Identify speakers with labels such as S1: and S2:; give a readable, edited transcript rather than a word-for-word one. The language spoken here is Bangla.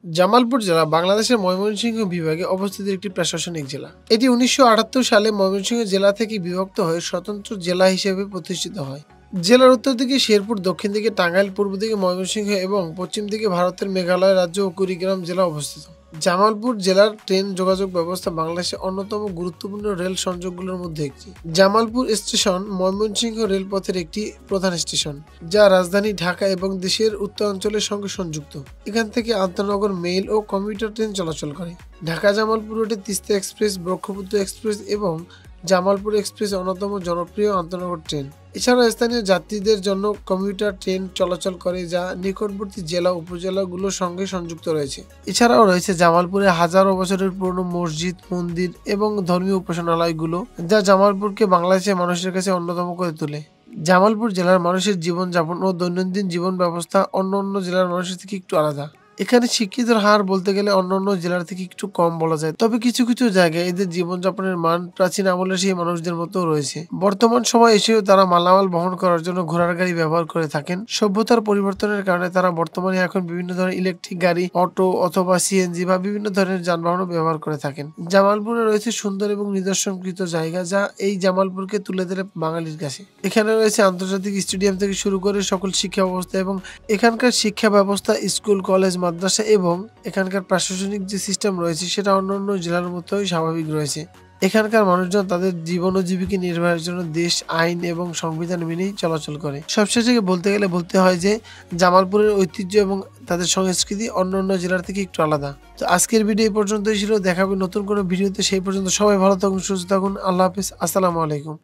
S1: জামালপুর জেলা বাংলাদেশের ময়মনসিংহ বিভাগে অবস্থিত একটি প্রশাসনিক জেলা। এটি ১৯৭৮ সালে ময়মনসিংহ জেলা থেকে বিভক্ত হয়ে স্বতন্ত্র জেলা হিসেবে প্রতিষ্ঠিত হয়। জেলার উত্তর দিকে শেরপুর, দক্ষিণ দিকে টাঙ্গাইল, পূর্ব দিকে ময়মনসিংহ এবং পশ্চিম দিকে ভারতের মেঘালয় রাজ্য ও কুড়িগ্রাম জেলা অবস্থিত। জামালপুর জেলার ট্রেন যোগাযোগ ব্যবস্থা বাংলাদেশের অন্যতম গুরুত্বপূর্ণ রেল সংযোগগুলোর মধ্যে একটি। জামালপুর স্টেশন ময়মনসিংহ রেলপথের একটি প্রধান স্টেশন, যা রাজধানী ঢাকা এবং দেশের উত্তরাঞ্চলের সঙ্গে সংযুক্ত। এখান থেকে আন্তনগর মেইল ও কমিউটার ট্রেন চলাচল করে। ঢাকা জামালপুর রুটে তিস্তা এক্সপ্রেস, ব্রহ্মপুত্র এক্সপ্রেস এবং জামালপুর এক্সপ্রেস অন্যতম জনপ্রিয় আন্তনগর ট্রেন। এছাড়াও স্থানীয় যাত্রীদের জন্য কমিউটার ট্রেন চলাচল করে, যা নিকটবর্তী জেলা উপজেলাগুলোর সঙ্গে সংযুক্ত রয়েছে। এছাড়াও রয়েছে জামালপুরে হাজারো বছরের পুরনো মসজিদ, মন্দির এবং ধর্মীয় উপাসনালয়গুলো, যা জামালপুরকে বাংলাদেশের মানুষের কাছে অন্যতম করে তোলে। জামালপুর জেলার মানুষের জীবনযাপন ও দৈনন্দিন জীবন ব্যবস্থা অন্য জেলার মানুষের থেকে একটু আলাদা। এখানে শিক্ষিতের হার বলতে গেলে অন্যান্য জেলার থেকে একটু কম বলা যায়, তবে কিছু কিছু জায়গায় এদের জীবনযাপনের মান প্রাচীন আমলের সেই মানুষদের মতো রয়েছে। বর্তমান সময় এসেও তারা মালামাল বহন করার জন্য ঘোড়ার গাড়ি ব্যবহার করে থাকেন। সভ্যতার পরিবর্তনের কারণে তারা বর্তমানে এখন বিভিন্ন ধরনের ইলেকট্রিক গাড়ি, অটো অথবা সিএনজি বা বিভিন্ন ধরনের যানবাহনও ব্যবহার করে থাকেন। জামালপুরে রয়েছে সুন্দর এবং নিদর্শনকৃত জায়গা, যা এই জামালপুরকে তুলে ধরে বাঙালির কাছে। এখানে রয়েছে আন্তর্জাতিক স্টেডিয়াম থেকে শুরু করে সকল শিক্ষা ব্যবস্থা, এবং এখানকার শিক্ষা ব্যবস্থা, স্কুল, কলেজ, মাদ্রাসা এবং এখানকার প্রশাসনিক যে সিস্টেম রয়েছে সেটা অন্যান্য জেলার মতোই স্বাভাবিক রয়েছে। এখানকার মানুষজন তাদের জীবন ও জীবিকা নির্বাহের জন্য দেশ, আইন এবং সংবিধান মেনেই চলাচল করে। সবশেষে বলতে গেলে বলতে হয় যে জামালপুরের ঐতিহ্য এবং তাদের সংস্কৃতি অন্যান্য জেলার থেকে একটু আলাদা। তো আজকের ভিডিও এই পর্যন্তই ছিল। দেখা হবে নতুন কোনো ভিডিওতে। সেই পর্যন্ত সবাই ভালো থাকুন, সুস্থ থাকুন। আল্লাহ হাফেজ। আসসালামু আলাইকুম।